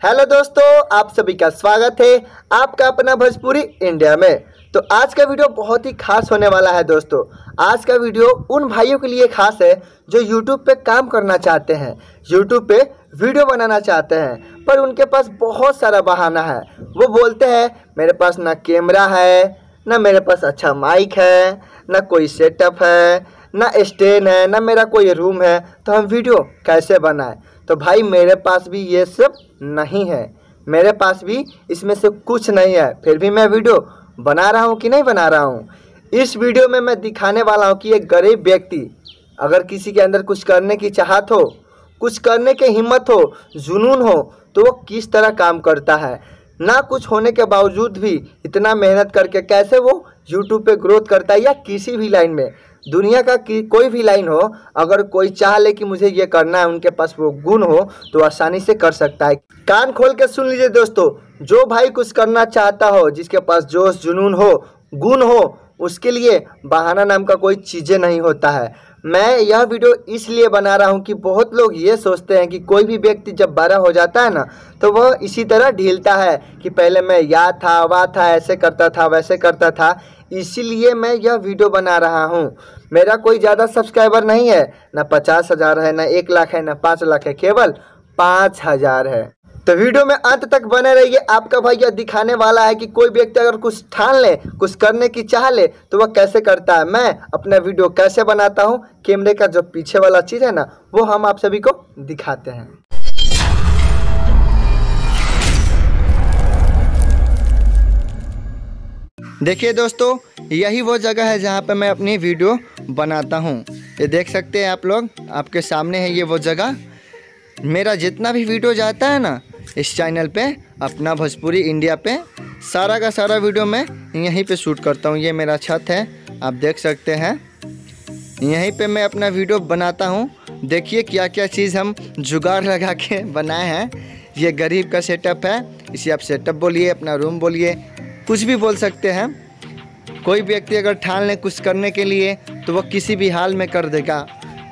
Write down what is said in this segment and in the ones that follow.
Hello दोस्तों, आप सभी का स्वागत है आपका अपना भोजपुरी इंडिया में। तो आज का वीडियो बहुत ही खास होने वाला है दोस्तों। आज का वीडियो उन भाइयों के लिए खास है जो YouTube पे काम करना चाहते हैं, YouTube पे वीडियो बनाना चाहते हैं, पर उनके पास बहुत सारा बहाना है। वो बोलते हैं मेरे पास ना कैमरा है, ना मेरे पास अच्छा माइक है, ना कोई सेटअप है, ना स्टैंड है, ना मेरा कोई रूम है, तो हम वीडियो कैसे बनाएं। तो भाई मेरे पास भी ये सब नहीं है, मेरे पास भी इसमें से कुछ नहीं है, फिर भी मैं वीडियो बना रहा हूँ कि नहीं बना रहा हूँ। इस वीडियो में मैं दिखाने वाला हूँ कि एक गरीब व्यक्ति अगर किसी के अंदर कुछ करने की चाहत हो, कुछ करने की हिम्मत हो, जुनून हो, तो वो किस तरह काम करता है। ना कुछ होने के बावजूद भी इतना मेहनत करके कैसे वो यूट्यूब पे ग्रोथ करता है, या किसी भी लाइन में, दुनिया का कोई भी लाइन हो, अगर कोई चाह ले कि मुझे ये करना है, उनके पास वो गुण हो तो आसानी से कर सकता है। कान खोल के सुन लीजिए दोस्तों, जो भाई कुछ करना चाहता हो, जिसके पास जोश जुनून हो, गुण हो, उसके लिए बहाना नाम का कोई चीज़ें नहीं होता है। मैं यह वीडियो इसलिए बना रहा हूं कि बहुत लोग ये सोचते हैं कि कोई भी व्यक्ति जब बड़ा हो जाता है ना, तो वह इसी तरह ढीलता है कि पहले मैं या था वह था, ऐसे करता था वैसे करता था। इसीलिए मैं यह वीडियो बना रहा हूं। मेरा कोई ज़्यादा सब्सक्राइबर नहीं है, ना 50,000 है, ना 1 लाख है, ना 5 लाख है, केवल 5,000 है। तो वीडियो में अंत तक बने रहिए। आपका भाई यह दिखाने वाला है कि कोई व्यक्ति अगर कुछ ठान ले, कुछ करने की चाह ले, तो वह कैसे करता है। मैं अपना वीडियो कैसे बनाता हूँ, कैमरे का जो पीछे वाला चीज़ है ना, वो हम आप सभी को दिखाते हैं। देखिए दोस्तों, यही वो जगह है जहाँ पे मैं अपनी वीडियो बनाता हूँ। ये देख सकते हैं आप लोग, आपके सामने है ये वो जगह। मेरा जितना भी वीडियो जाता है ना इस चैनल पे, अपना भोजपुरी इंडिया पे, सारा का सारा वीडियो मैं यहीं पे शूट करता हूँ। ये मेरा छत है, आप देख सकते हैं, यहीं पे मैं अपना वीडियो बनाता हूँ। देखिए क्या क्या चीज़ हम जुगाड़ लगा के बनाए हैं। ये गरीब का सेटअप है, इसे आप सेटअप बोलिए, अपना रूम बोलिए, कुछ भी बोल सकते हैं। कोई व्यक्ति अगर ठान ले कुछ करने के लिए तो वह किसी भी हाल में कर देगा।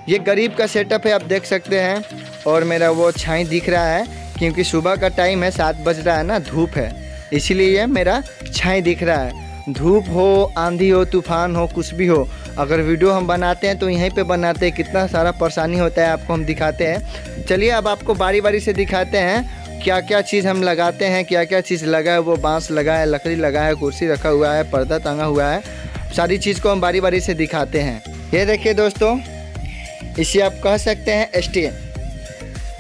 ये गरीब का सेटअप है, आप देख सकते हैं। और मेरा वो छाई दिख रहा है क्योंकि सुबह का टाइम है, 7 बज रहा है ना, धूप है, इसलिए ये मेरा छाई दिख रहा है। धूप हो, आंधी हो, तूफान हो, कुछ भी हो, अगर वीडियो हम बनाते हैं तो यहीं पे बनाते हैं। कितना सारा परेशानी होता है आपको हम दिखाते हैं। चलिए अब आपको बारी बारी से दिखाते हैं क्या क्या चीज़ हम लगाते हैं, क्या क्या चीज़ लगा है। वो बांस लगा है, लकड़ी लगा है, कुर्सी रखा हुआ है, पर्दा टंगा हुआ है, सारी चीज़ को हम बारी बारी से दिखाते हैं। ये देखिए दोस्तों, इसे आप कह सकते हैं स्टैंड।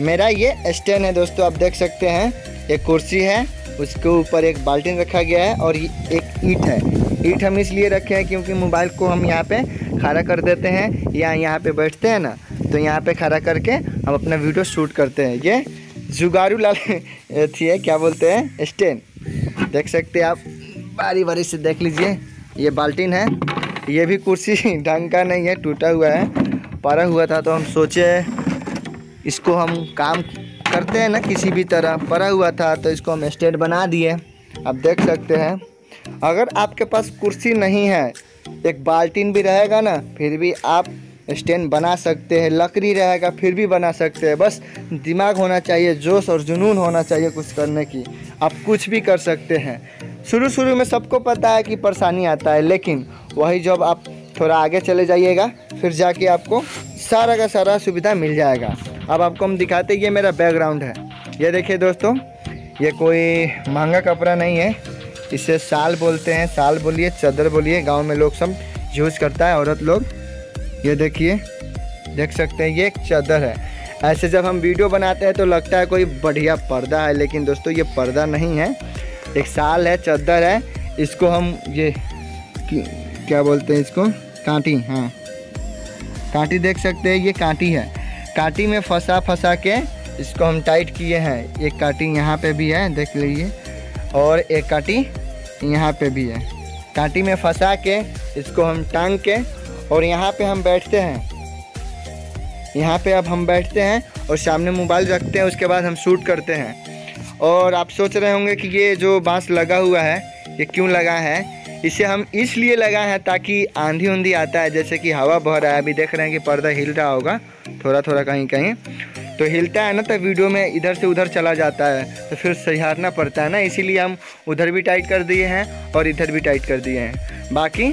मेरा ये स्टैंड है दोस्तों, आप देख सकते हैं। एक कुर्सी है, उसके ऊपर एक बाल्टी रखा गया है, और एक ईंट है। ईंट हम इसलिए रखे हैं क्योंकि मोबाइल को हम यहाँ पे खड़ा कर देते हैं, या यहाँ पे बैठते हैं ना, तो यहाँ पे खड़ा करके हम अपना वीडियो शूट करते हैं। ये जुगाड़ू लाल थी है, क्या बोलते हैं, स्टैंड। देख सकते हैं आप, बारी बारी से देख लीजिए। ये बाल्टीन है, ये भी कुर्सी ढंग का नहीं है, टूटा हुआ है, पड़ा हुआ था, तो हम सोचे इसको हम काम करते हैं ना किसी भी तरह, पड़ा हुआ था तो इसको हम स्टैंड बना दिए। आप देख सकते हैं। अगर आपके पास कुर्सी नहीं है, एक बाल्टीन भी रहेगा ना, फिर भी आप स्टैंड बना सकते हैं। लकड़ी रहेगा फिर भी बना सकते हैं। बस दिमाग होना चाहिए, जोश और जुनून होना चाहिए कुछ करने की, आप कुछ भी कर सकते हैं। शुरू में सबको पता है कि परेशानी आता है, लेकिन वही जब आप थोड़ा आगे चले जाइएगा, फिर जाके आपको सारा का सारा सुविधा मिल जाएगा। अब आपको हम दिखाते हैं, ये मेरा बैकग्राउंड है। ये देखिए दोस्तों, ये कोई महंगा कपड़ा नहीं है, इसे शाल बोलते हैं। शाल बोलिए, चादर बोलिए, गांव में लोग सब यूज़ करता है, औरत लोग। ये देखिए, देख सकते हैं, ये एक चादर है। ऐसे जब हम वीडियो बनाते हैं तो लगता है कोई बढ़िया पर्दा है, लेकिन दोस्तों ये पर्दा नहीं है, एक शाल है, चादर है। इसको हम ये क्या बोलते हैं, इसको कांटी, हाँ कांटी, देख सकते हैं, ये कांटी है। कांटी में फंसा के इसको हम टाइट किए हैं। एक कांटी यहाँ पे भी है, देख लीजिए, और एक कांटी यहाँ पे भी है। कांटी में फंसा के इसको हम टांग के, और यहाँ पे हम बैठते हैं। यहाँ पे अब हम बैठते हैं और सामने मोबाइल रखते हैं, उसके बाद हम शूट करते हैं। और आप सोच रहे होंगे कि ये जो बांस लगा हुआ है ये क्यों लगा है। इसे हम इसलिए लगाए हैं ताकि आंधी उंधी आता है, जैसे कि हवा बह रहा है, अभी देख रहे हैं कि पर्दा हिल रहा होगा थोड़ा थोड़ा कहीं कहीं, तो हिलता है ना तो वीडियो में इधर से उधर चला जाता है, तो फिर सहारना पड़ता है ना, इसीलिए हम उधर भी टाइट कर दिए हैं और इधर भी टाइट कर दिए हैं। बाकी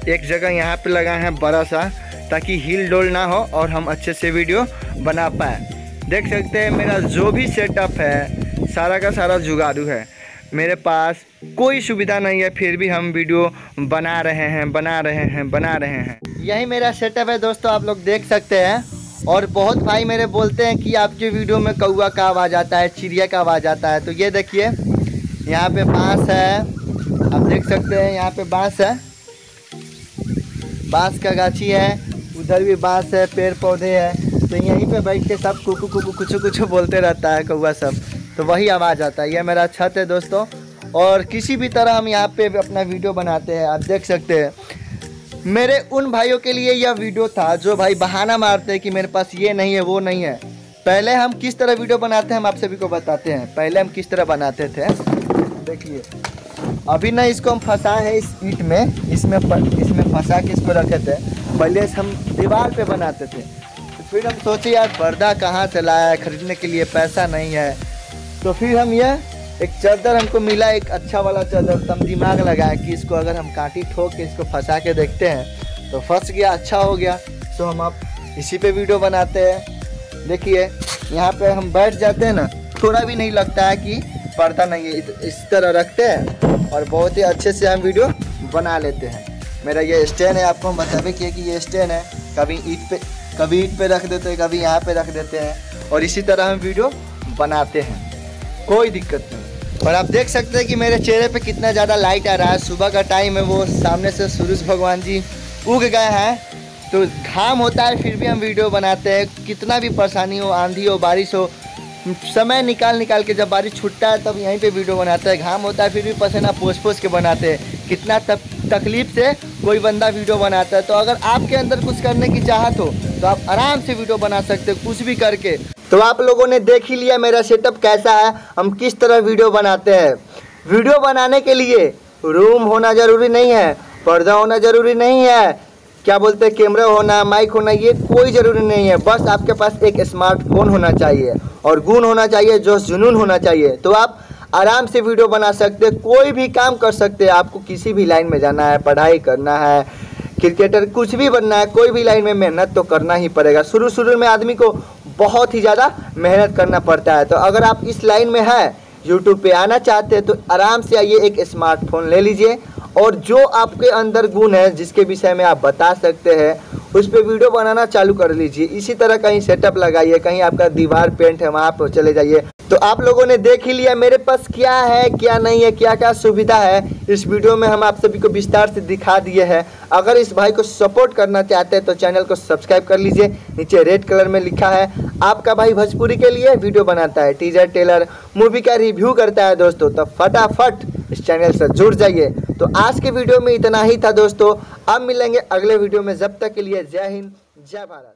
एक जगह यहाँ पे लगा है बड़ा सा, ताकि हिल डोल ना हो और हम अच्छे से वीडियो बना पाए। देख सकते हैं मेरा जो भी सेटअप है सारा का सारा जुगाड़ू है, मेरे पास कोई सुविधा नहीं है, फिर भी हम वीडियो बना रहे हैं। यही मेरा सेटअप है दोस्तों, आप लोग देख सकते हैं। और बहुत भाई मेरे बोलते हैं कि आपके वीडियो में कौवा का आवाज़ आता है, चिड़िया का आवाज़ आता है। तो ये देखिए यहाँ पे बांस है, आप देख सकते हैं यहाँ पे बांस है, बांस का गाछी है, उधर भी बांस है, पेड़ पौधे हैं। तो यहीं पे बैठ के सब कुकू कुकू कुछ बोलते रहता है कौवा सब, तो वही आवाज़ आता है। यह मेरा छत है दोस्तों, और किसी भी तरह हम यहाँ पे अपना वीडियो बनाते हैं। आप देख सकते हैं मेरे उन भाइयों के लिए यह वीडियो था जो भाई बहाना मारते हैं कि मेरे पास ये नहीं है वो नहीं है। पहले हम किस तरह वीडियो बनाते हैं हम आप सभी को बताते हैं। पहले हम किस तरह बनाते थे, देखिए अभी ना इसको हम फंसाए हैं इस ईंट में, इसमें फंसा के इसको रखे थे। पहले से हम दीवार पे बनाते थे, तो फिर हम सोचे यार पर्दा कहाँ से लाया है, खरीदने के लिए पैसा नहीं है। तो फिर हम ये एक चादर हमको मिला, एक अच्छा वाला चादर, तो हम दिमाग लगाया कि इसको अगर हम कांटी ठोक के इसको फंसा के देखते हैं तो फंस गया, अच्छा हो गया। तो हम अब इसी पे वीडियो बनाते हैं। देखिए यहाँ पे हम बैठ जाते हैं ना, थोड़ा भी नहीं लगता है कि पर्दा नहीं है, इस तरह रखते हैं और बहुत ही अच्छे से हम वीडियो बना लेते हैं। मेरा ये स्टैंड है, आपको हम बतावे किए कि ये स्टैंड है, कभी ईंट पे रख देते हैं, कभी यहाँ पे रख देते हैं, और इसी तरह हम वीडियो बनाते हैं, कोई दिक्कत नहीं। और आप देख सकते हैं कि मेरे चेहरे पे कितना ज़्यादा लाइट आ रहा है। सुबह का टाइम है, वो सामने से सूरज भगवान जी उग गए हैं, तो घाम होता है फिर भी हम वीडियो बनाते हैं। कितना भी परेशानी हो, आंधी हो, बारिश हो, समय निकाल के जब बारिश छूटता है तब यहीं पे वीडियो बनाते हैं। घाम होता है फिर भी पसीना पोंछ के बनाते हैं। कितना तकलीफ से कोई बंदा वीडियो बनाता है। तो अगर आपके अंदर कुछ करने की चाहत हो तो आप आराम से वीडियो बना सकते हो, कुछ भी करके। तो आप लोगों ने देख ही लिया मेरा सेटअप कैसा है, हम किस तरह वीडियो बनाते हैं। वीडियो बनाने के लिए रूम होना ज़रूरी नहीं है, पर्दा होना ज़रूरी नहीं है, क्या बोलते हैं कैमरा होना, माइक होना, ये कोई ज़रूरी नहीं है। बस आपके पास एक स्मार्टफोन होना चाहिए और गुण होना चाहिए, जोश जुनून होना चाहिए। तो आप आराम से वीडियो बना सकते हैं, कोई भी काम कर सकते हैं। आपको किसी भी लाइन में जाना है, पढ़ाई करना है, क्रिकेटर, कुछ भी बनना है, कोई भी लाइन में मेहनत तो करना ही पड़ेगा। शुरू में आदमी को बहुत ही ज़्यादा मेहनत करना पड़ता है। तो अगर आप इस लाइन में है, यूट्यूब पे आना चाहते हैं, तो आराम से आइए, एक स्मार्टफोन ले लीजिए और जो आपके अंदर गुण है, जिसके विषय में आप बता सकते हैं, उस पर वीडियो बनाना चालू कर लीजिए। इसी तरह कहीं सेटअप लगाइए, कहीं आपका दीवार पेंट है वहाँ पर चले जाइए। तो आप लोगों ने देख ही लिया मेरे पास क्या है क्या नहीं है, क्या क्या सुविधा है। इस वीडियो में हम आप सभी को विस्तार से दिखा दिए हैं। अगर इस भाई को सपोर्ट करना चाहते हैं तो चैनल को सब्सक्राइब कर लीजिए। नीचे रेड कलर में लिखा है आपका भाई भोजपुरी के लिए वीडियो बनाता है, टीजर टेलर मूवी का रिव्यू करता है दोस्तों। तो फटाफट इस चैनल से जुड़ जाइए। तो आज के वीडियो में इतना ही था दोस्तों, अब मिलेंगे अगले वीडियो में। जब तक के लिए जय हिंद, जय भारत।